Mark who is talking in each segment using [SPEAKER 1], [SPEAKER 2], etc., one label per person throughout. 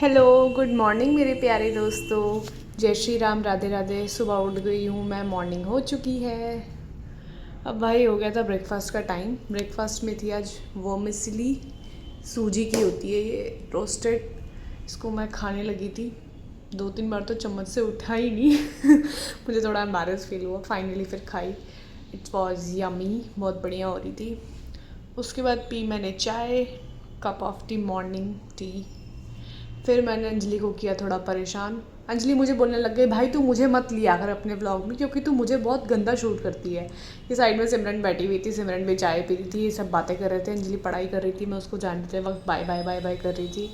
[SPEAKER 1] Hello, good morning मेरे प्यारे दोस्तों। जय श्री राम, राधे राधे। सुबह उठ गई हूँ मैं, मॉर्निंग हो चुकी है। अब भाई हो गया था ब्रेकफास्ट का टाइम। ब्रेकफास्ट में थी आज वो मिसली, सूजी की होती है ये रोस्टेड। इसको मैं खाने लगी थी। 2-3 बार तो चम्मच से उठा ही नहीं मुझे थोड़ा एम्बैरेस फील हुआ। फाइनली फिर खाई। इट वॉज यमी, बहुत बढ़िया हो रही थी। उसके बाद पी मैंने चाय, cup of T, morning tea. फिर मैंने अंजलि को किया थोड़ा परेशान। अंजलि मुझे बोलने लग गई, भाई तू मुझे मत लिया कर अपने व्लॉग में, क्योंकि तू मुझे बहुत गंदा शूट करती है। ये साइड में सिमरन बैठी हुई थी, सिमरन भी चाय पी रही थी, ये सब बातें कर रहे थे। अंजलि पढ़ाई कर रही थी, मैं उसको जानते वक्त बाय बाय बाय बाय कर रही थी।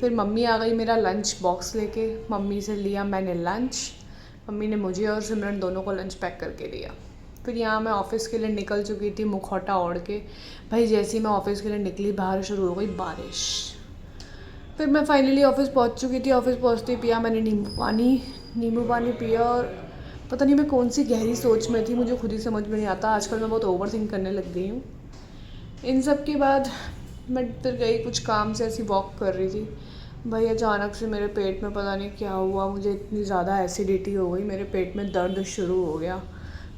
[SPEAKER 1] फिर मम्मी आ गई मेरा लंच बॉक्स लेके। मम्मी से लिया मैंने लंच। मम्मी ने मुझे और सिमरन दोनों को लंच पैक करके दिया। फिर यहाँ मैं ऑफ़िस के लिए निकल चुकी थी, मुखौटा ओढ़ के। भाई जैसे ही मैं ऑफ़िस के लिए निकली, बाहर शुरू हो गई बारिश। फिर मैं फाइनली ऑफ़िस पहुंच चुकी थी। ऑफ़िस पहुंचते ही पिया मैंने नींबू पानी पिया। और पता नहीं मैं कौन सी गहरी सोच में थी, मुझे खुद ही समझ में नहीं आता। आजकल मैं बहुत ओवर थिंक करने लग गई हूँ। इन सब के बाद मैं फिर गई, कुछ काम से ऐसी वॉक कर रही थी। भाई अचानक से मेरे पेट में पता नहीं क्या हुआ, मुझे इतनी ज़्यादा एसिडिटी हो गई, मेरे पेट में दर्द शुरू हो गया।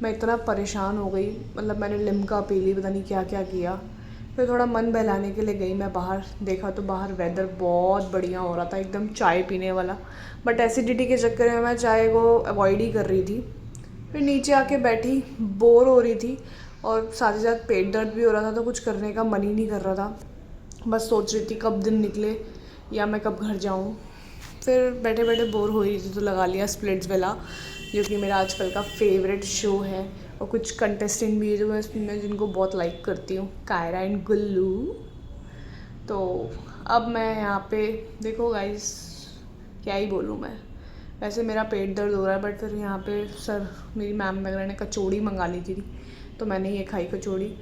[SPEAKER 1] मैं इतना परेशान हो गई, मतलब मैंने लिम्का पी ली, पता नहीं क्या क्या किया। फिर थोड़ा मन बहलाने के लिए गई मैं बाहर। देखा तो बाहर वेदर बहुत बढ़िया हो रहा था, एकदम चाय पीने वाला। बट एसिडिटी के चक्कर में मैं चाय को अवॉइड ही कर रही थी। फिर नीचे आके बैठी, बोर हो रही थी और साथ ही साथ पेट दर्द भी हो रहा था, तो कुछ करने का मन ही नहीं कर रहा था। बस सोच रही थी कब दिन निकले या मैं कब घर जाऊँ। फिर बैठे बैठे बोर हो रही थी तो लगा लिया स्प्लिट्सविला, जो कि मेरा आजकल का फेवरेट शो है। और कुछ कंटेस्टेंट भी है जो मैं जिनको बहुत लाइक करती हूँ, कायरा एंड गुल्लू। तो अब मैं यहाँ पे, देखो गाइस, क्या ही बोलूँ मैं। वैसे मेरा पेट दर्द हो रहा है, बट फिर यहाँ पे मेरी मैम वगैरह ने कचौड़ी मंगा ली थी, तो मैंने ये खाई कचौड़ी।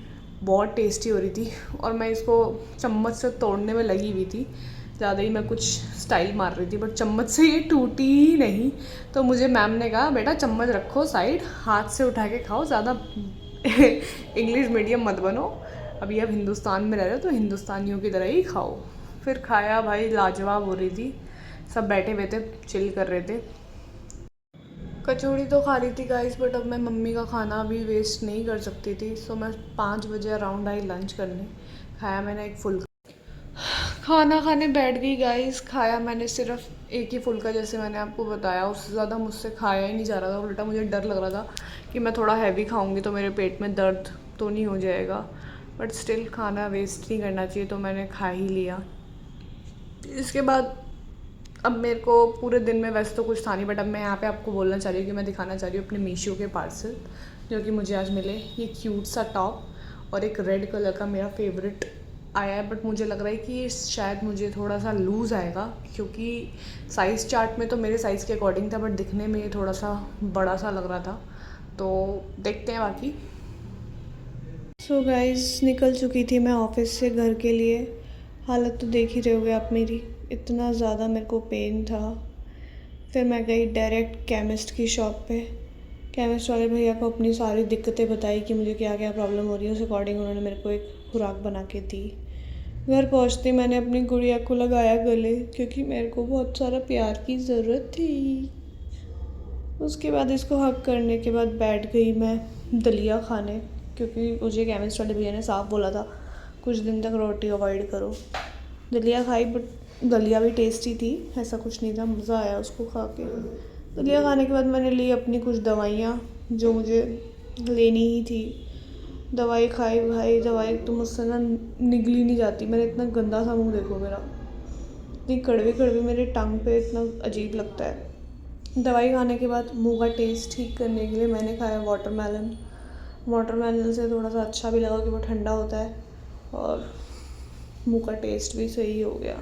[SPEAKER 1] बहुत टेस्टी हो रही थी और मैं इसको चम्मच से तोड़ने में लगी हुई थी। ज़्यादा ही मैं कुछ स्टाइल मार रही थी, बट चम्मच से ये टूटी ही नहीं। तो मुझे मैम ने कहा, बेटा चम्मच रखो साइड, हाथ से उठा के खाओ, ज़्यादा इंग्लिश मीडियम मत बनो। अभी अब हिंदुस्तान में रह रहे हो तो हिंदुस्तानियों की तरह ही खाओ। फिर खाया भाई, लाजवाब हो रही थी। सब बैठे हुए थे, चिल कर रहे थे। कचौड़ी तो खा ली थी गाइस, बट अब मैं मम्मी का खाना भी वेस्ट नहीं कर सकती थी। सो मैं 5 बजे अराउंड आई लंच करने। खाया मैंने एक फुल्का, खाना खाने बैठ गई गाइस। खाया मैंने सिर्फ एक ही फुल्का, जैसे मैंने आपको बताया। उससे ज़्यादा मुझसे खाया ही नहीं जा रहा था। उल्टा मुझे डर लग रहा था कि मैं थोड़ा हैवी खाऊंगी तो मेरे पेट में दर्द तो नहीं हो जाएगा। बट स्टिल खाना वेस्ट नहीं करना चाहिए, तो मैंने खा ही लिया। इसके बाद अब मेरे को पूरे दिन में वैसे तो कुछ था नहीं, बट अब मैं यहाँ पे आपको बोलना चाह रही हूँ कि मैं दिखाना चाह रही हूँ अपने मीशो के पार्सल, जो कि मुझे आज मिले। ये क्यूट सा टॉप और एक रेड कलर का मेरा फेवरेट आया है। बट मुझे लग रहा है कि शायद मुझे थोड़ा सा लूज़ आएगा, क्योंकि साइज़ चार्ट में तो मेरे साइज़ के अकॉर्डिंग था, बट दिखने में ये थोड़ा सा बड़ा सा लग रहा था। तो देखते हैं बाकी। सो गाइस, निकल चुकी थी मैं ऑफ़िस से घर के लिए। हालत तो देख ही रहे होगे आप मेरी, इतना ज़्यादा मेरे को पेन था। फिर मैं गई डायरेक्ट केमिस्ट की शॉप पे। केमिस्ट वाले भैया को अपनी सारी दिक्कतें बताई कि मुझे क्या क्या प्रॉब्लम हो रही है। उस अकॉर्डिंग उन्होंने मेरे को एक खुराक बना के दी। घर पहुंचते मैंने अपनी गुड़िया को लगाया गले, क्योंकि मेरे को बहुत सारा प्यार की ज़रूरत थी। उसके बाद इसको हक करने के बाद बैठ गई मैं दलिया खाने, क्योंकि मुझे केमिस्ट वाले भैया ने साफ बोला था कुछ दिन तक रोटी अवॉइड करो। दलिया खाई, बट दलिया भी टेस्टी थी, ऐसा कुछ नहीं था, मज़ा आया उसको खा के। दलिया खाने के बाद मैंने ली अपनी कुछ दवाइयाँ जो मुझे लेनी ही थी। दवाई खाई भाई, दवाई तो मुझसे ना निगली नहीं जाती। मैंने इतना गंदा सा मुँह, देखो मेरा, इतनी कड़वी कड़वी मेरे टंग पे, इतना अजीब लगता है। दवाई खाने के बाद मुंह का टेस्ट ठीक करने के लिए मैंने खाया वाटरमेलन। वाटरमेलन से थोड़ा सा अच्छा भी लगा कि वो ठंडा होता है और मुंह का टेस्ट भी सही हो गया।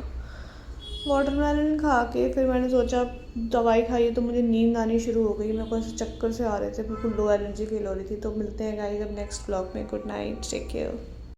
[SPEAKER 1] वाटरमेलन खा के फिर मैंने सोचा, दवाई खाई तो मुझे नींद आनी शुरू हो गई। मेरे को ऐसे चक्कर से आ रहे थे, बिल्कुल लो एनर्जी फील हो रही थी। तो मिलते हैं गाइस अब नेक्स्ट ब्लॉग में। Good night, take care.